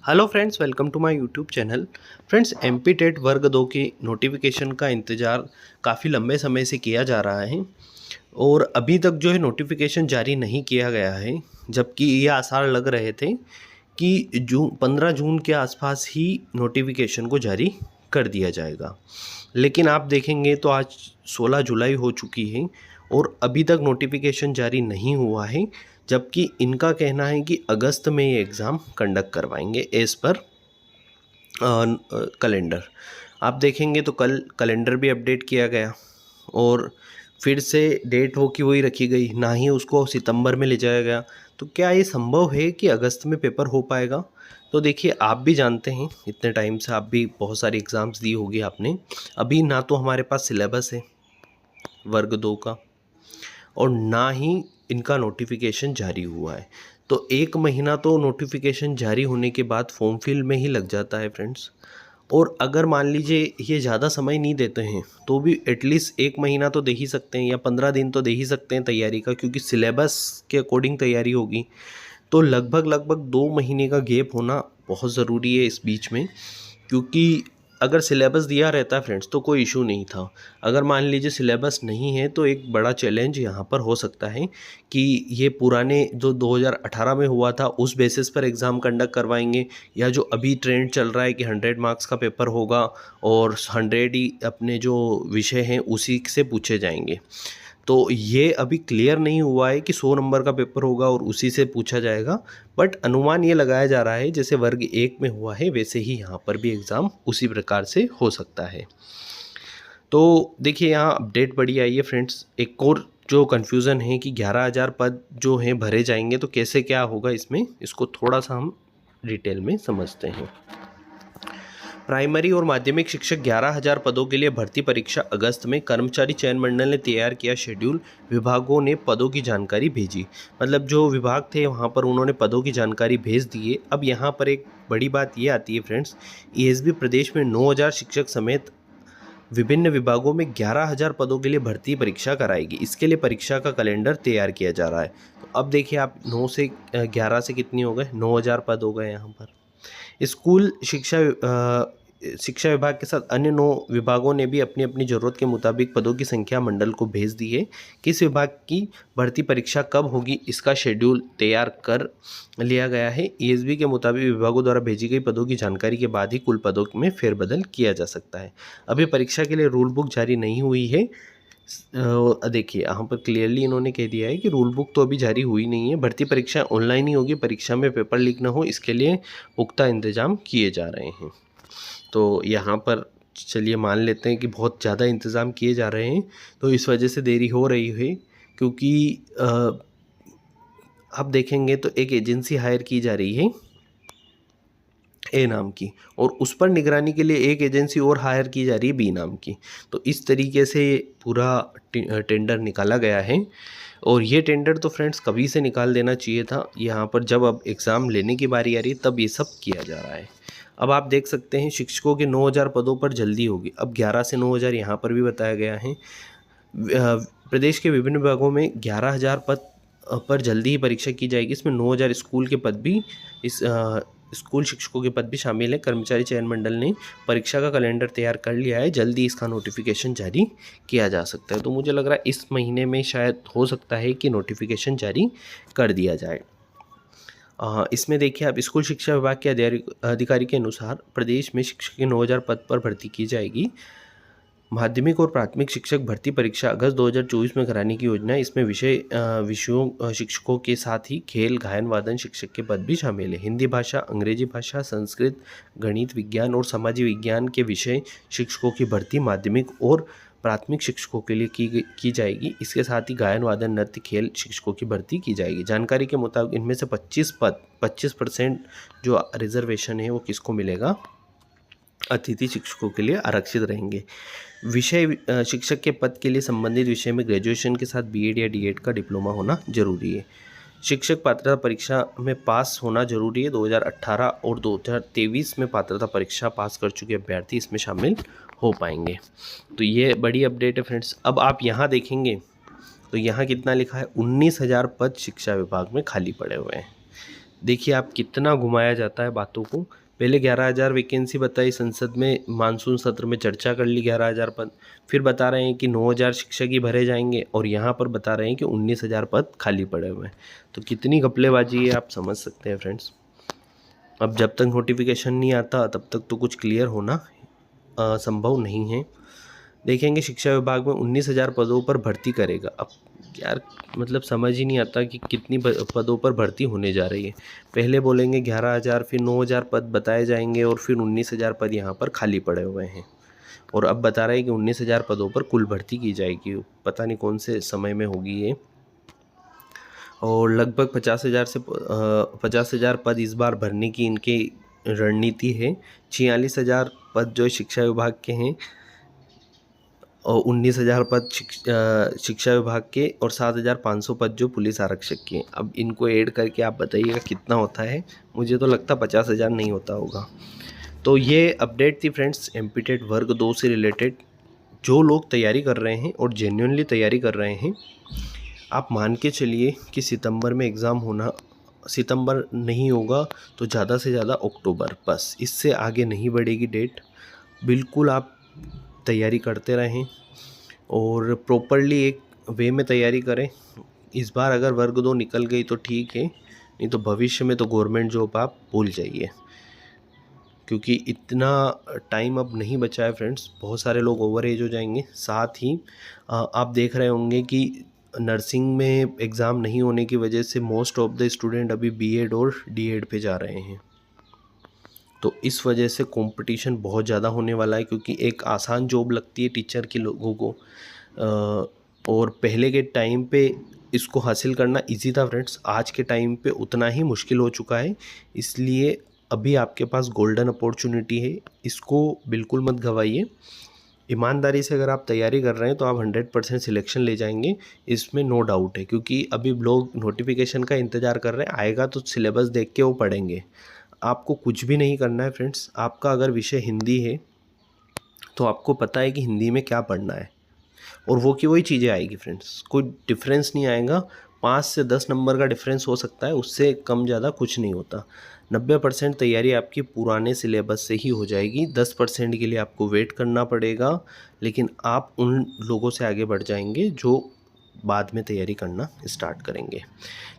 Hello friends, welcome to my YouTube channel. Friends, MP TET वर्ग 2 की notification का इंतज़ार काफ़ी लंबे समय से किया जा रहा है और अभी तक जो है नोटिफिकेशन जारी नहीं किया गया है, जबकि ये आसार लग रहे थे कि 15 जून के आसपास ही नोटिफिकेशन को जारी कर दिया जाएगा। लेकिन आप देखेंगे तो आज 16 जुलाई हो चुकी है और अभी तक नोटिफिकेशन जारी नहीं हुआ है, जबकि इनका कहना है कि अगस्त में ये एग्ज़ाम कंडक्ट करवाएंगे एज़ पर कैलेंडर। आप देखेंगे तो कल कैलेंडर भी अपडेट किया गया और फिर से डेट वो की वही रखी गई, ना ही उसको सितंबर में ले जाया गया। तो क्या ये संभव है कि अगस्त में पेपर हो पाएगा? तो देखिए, आप भी जानते हैं, इतने टाइम से आप भी बहुत सारी एग्ज़ाम्स दी होगी आपने। अभी ना तो हमारे पास सिलेबस है वर्ग 2 का और ना ही इनका नोटिफिकेशन जारी हुआ है। तो 1 महीना तो नोटिफिकेशन जारी होने के बाद फॉर्म फिल में ही लग जाता है फ्रेंड्स। और अगर मान लीजिए ये ज़्यादा समय नहीं देते हैं तो भी एटलीस्ट 1 महीना तो दे ही सकते हैं या 15 दिन तो दे ही सकते हैं तैयारी का, क्योंकि सिलेबस के अकॉर्डिंग तैयारी होगी। तो लगभग 2 महीने का गैप होना बहुत ज़रूरी है इस बीच में, क्योंकि अगर सिलेबस दिया रहता फ्रेंड्स तो कोई इशू नहीं था। अगर मान लीजिए सिलेबस नहीं है तो एक बड़ा चैलेंज यहाँ पर हो सकता है कि ये पुराने जो 2018 में हुआ था उस बेसिस पर एग्ज़ाम कंडक्ट करवाएंगे, या जो अभी ट्रेंड चल रहा है कि 100 मार्क्स का पेपर होगा और 100 ही अपने जो विषय हैं उसी से पूछे जाएंगे। तो ये अभी क्लियर नहीं हुआ है कि 100 नंबर का पेपर होगा और उसी से पूछा जाएगा, बट अनुमान ये लगाया जा रहा है जैसे वर्ग 1 में हुआ है वैसे ही यहाँ पर भी एग्ज़ाम उसी प्रकार से हो सकता है। तो देखिए, यहाँ अपडेट बड़ी आई है फ्रेंड्स। एक और जो कन्फ्यूज़न है कि 11,000 पद जो हैं भरे जाएंगे, तो कैसे क्या होगा इसमें, इसको थोड़ा सा हम डिटेल में समझते हैं। प्राइमरी और माध्यमिक शिक्षक 11,000 पदों के लिए भर्ती परीक्षा अगस्त में। कर्मचारी चयन मंडल ने तैयार किया शेड्यूल, विभागों ने पदों की जानकारी भेजी। मतलब जो विभाग थे वहाँ पर उन्होंने पदों की जानकारी भेज दी है। अब यहाँ पर एक बड़ी बात ये आती है फ्रेंड्स, ईएसबी प्रदेश में 9,000 शिक्षक समेत विभिन्न विभागों में 11,000 पदों के लिए भर्ती परीक्षा कराएगी। इसके लिए परीक्षा का कैलेंडर तैयार किया जा रहा है। तो अब देखिए, आप 9 से 11 से कितनी हो गए, 9,000 पद हो गए यहाँ पर। स्कूल शिक्षा विभाग के साथ अन्य 9 विभागों ने भी अपनी अपनी ज़रूरत के मुताबिक पदों की संख्या मंडल को भेज दी है। किस विभाग की भर्ती परीक्षा कब होगी इसका शेड्यूल तैयार कर लिया गया है। ईएसबी के मुताबिक विभागों द्वारा भेजी गई पदों की जानकारी के बाद ही कुल पदों में फेरबदल किया जा सकता है। अभी परीक्षा के लिए रूल बुक जारी नहीं हुई है। देखिए, यहाँ पर क्लियरली इन्होंने कह दिया है कि रूल बुक तो अभी जारी हुई नहीं है। भर्ती परीक्षा ऑनलाइन ही होगी, परीक्षा में पेपर लीक ना हो इसके लिए पुख्ता इंतजाम किए जा रहे हैं। तो यहाँ पर चलिए मान लेते हैं कि बहुत ज़्यादा इंतज़ाम किए जा रहे हैं, तो इस वजह से देरी हो रही है। क्योंकि आप देखेंगे तो एक एजेंसी हायर की जा रही है ए नाम की, और उस पर निगरानी के लिए एक एजेंसी और हायर की जा रही है बी नाम की। तो इस तरीके से पूरा टेंडर निकाला गया है और ये टेंडर तो फ्रेंड्स कभी से निकाल देना चाहिए था। यहाँ पर जब अब एग्ज़ाम लेने की बारी आ रही है तब ये सब किया जा रहा है। अब आप देख सकते हैं शिक्षकों के 9,000 पदों पर जल्दी होगी। अब 11 से 9,000 यहाँ पर भी बताया गया है। प्रदेश के विभिन्न विभागों में 11,000 पद पर जल्दी ही परीक्षा की जाएगी। इसमें 9,000 स्कूल के पद भी स्कूल शिक्षकों के पद भी शामिल है। कर्मचारी चयन मंडल ने परीक्षा का कैलेंडर तैयार कर लिया है, जल्दी इसका नोटिफिकेशन जारी किया जा सकता है। तो मुझे लग रहा है इस महीने में शायद हो सकता है कि नोटिफिकेशन जारी कर दिया जाए। इसमें देखिए, आप स्कूल शिक्षा विभाग के अधिकारी के अनुसार प्रदेश में शिक्षक के 9,000 पद पर भर्ती की जाएगी। माध्यमिक और प्राथमिक शिक्षक भर्ती परीक्षा अगस्त 2024 में कराने की योजना है। इसमें विषयों शिक्षकों के साथ ही खेल, गायन, वादन शिक्षक के पद भी शामिल है। हिंदी भाषा, अंग्रेजी भाषा, संस्कृत, गणित, विज्ञान और सामाजिक विज्ञान के विषय शिक्षकों की भर्ती माध्यमिक और प्राथमिक शिक्षकों के लिए की जाएगी। इसके साथ ही गायन, वादन, नृत्य, खेल शिक्षकों की भर्ती की जाएगी। जानकारी के मुताबिक इनमें से 25% जो रिजर्वेशन है वो किसको मिलेगा, अतिथि शिक्षकों के लिए आरक्षित रहेंगे। विषय शिक्षक के पद के लिए संबंधित विषय में ग्रेजुएशन के साथ बीएड या डीएड का डिप्लोमा होना जरूरी है। शिक्षक पात्रता परीक्षा में पास होना जरूरी है। 2018 और 2023 में पात्रता परीक्षा पास कर चुके अभ्यर्थी इसमें शामिल हो पाएंगे। तो ये बड़ी अपडेट है फ्रेंड्स। अब आप यहाँ देखेंगे तो यहाँ कितना लिखा है, 19,000 पद शिक्षा विभाग में खाली पड़े हुए हैं। देखिए आप कितना घुमाया जाता है बातों को। पहले 11,000 वैकेंसी बताई, संसद में मानसून सत्र में चर्चा कर ली 11,000 पद, फिर बता रहे हैं कि 9,000 शिक्षक ही भरे जाएंगे और यहाँ पर बता रहे हैं कि 19,000 पद खाली पड़े हुए हैं। तो कितनी घपलेबाजी है आप समझ सकते हैं फ्रेंड्स। अब जब तक नोटिफिकेशन नहीं आता तब तक तो कुछ क्लियर होना संभव नहीं है। देखेंगे शिक्षा विभाग में 19,000 पदों पर भर्ती करेगा। अब यार मतलब समझ ही नहीं आता कि कितनी पदों पर भर्ती होने जा रही है। पहले बोलेंगे 11,000, फिर 9,000 पद बताए जाएंगे और फिर 19,000 पद यहाँ पर खाली पड़े हुए हैं। और अब बता रहे हैं कि 19,000 पदों पर कुल भर्ती की जाएगी। पता नहीं कौन से समय में होगी ये। और लगभग 50,000 पद इस बार भरने की इनकी रणनीति है। 46,000 पद जो शिक्षा विभाग के हैं और 19,000 पद शिक्षा विभाग के और 7,500 पद जो पुलिस आरक्षक के हैं। अब इनको ऐड करके आप बताइएगा कितना होता है। मुझे तो लगता 50,000 नहीं होता होगा। तो ये अपडेट थी फ्रेंड्स एमपी टेट वर्ग 2 से रिलेटेड। जो लोग तैयारी कर रहे हैं और जेन्युइनली तैयारी कर रहे हैं, आप मान के चलिए कि सितंबर में एग्ज़ाम होना, सितंबर नहीं होगा तो ज़्यादा से ज़्यादा अक्टूबर, बस इससे आगे नहीं बढ़ेगी डेट। बिल्कुल आप तैयारी करते रहें और प्रॉपरली एक वे में तैयारी करें। इस बार अगर वर्ग 2 निकल गई तो ठीक है, नहीं तो भविष्य में तो गवर्नमेंट जॉब आप भूल जाइए, क्योंकि इतना टाइम अब नहीं बचा है फ्रेंड्स। बहुत सारे लोग ओवर एज हो जाएंगे। साथ ही आप देख रहे होंगे कि नर्सिंग में एग्ज़ाम नहीं होने की वजह से मोस्ट ऑफ द स्टूडेंट अभी बीएड और डीएड पे जा रहे हैं। तो इस वजह से कंपटीशन बहुत ज़्यादा होने वाला है, क्योंकि एक आसान जॉब लगती है टीचर के लोगों को, और पहले के टाइम पे इसको हासिल करना इजी था फ्रेंड्स। आज के टाइम पे उतना ही मुश्किल हो चुका है। इसलिए अभी आपके पास गोल्डन अपॉर्चुनिटी है, इसको बिल्कुल मत गंवाइए। ईमानदारी से अगर आप तैयारी कर रहे हैं तो आप 100% सिलेक्शन ले जाएंगे, इसमें नो डाउट है। क्योंकि अभी लोग नोटिफिकेशन का इंतज़ार कर रहे हैं, आएगा तो सिलेबस देख के वो पढ़ेंगे। आपको कुछ भी नहीं करना है फ्रेंड्स। आपका अगर विषय हिंदी है तो आपको पता है कि हिंदी में क्या पढ़ना है, और वो की वही चीज़ें आएगी फ्रेंड्स। कोई डिफरेंस नहीं आएगा। 5 से 10 नंबर का डिफरेंस हो सकता है, उससे कम ज़्यादा कुछ नहीं होता। 90% तैयारी आपकी पुराने सिलेबस से ही हो जाएगी। 10% के लिए आपको वेट करना पड़ेगा, लेकिन आप उन लोगों से आगे बढ़ जाएंगे जो बाद में तैयारी करना स्टार्ट करेंगे।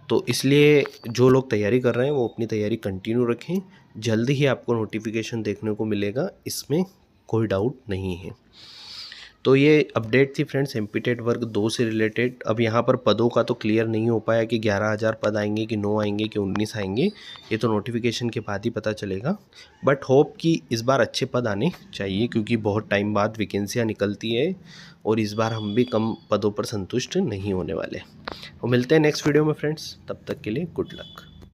तो इसलिए जो लोग तैयारी कर रहे हैं वो अपनी तैयारी कंटिन्यू रखें। जल्दी ही आपको नोटिफिकेशन देखने को मिलेगा, इसमें कोई डाउट नहीं है। तो ये अपडेट थी फ्रेंड्स एमपी टेट वर्ग 2 से रिलेटेड। अब यहाँ पर पदों का तो क्लियर नहीं हो पाया कि 11,000 पद आएंगे कि 9 आएंगे कि 19 आएंगे, ये तो नोटिफिकेशन के बाद ही पता चलेगा। बट होप कि इस बार अच्छे पद आने चाहिए, क्योंकि बहुत टाइम बाद वैकेंसियाँ निकलती है और इस बार हम भी कम पदों पर संतुष्ट नहीं होने वाले। और मिलते हैं नेक्स्ट वीडियो में फ्रेंड्स, तब तक के लिए गुड लक।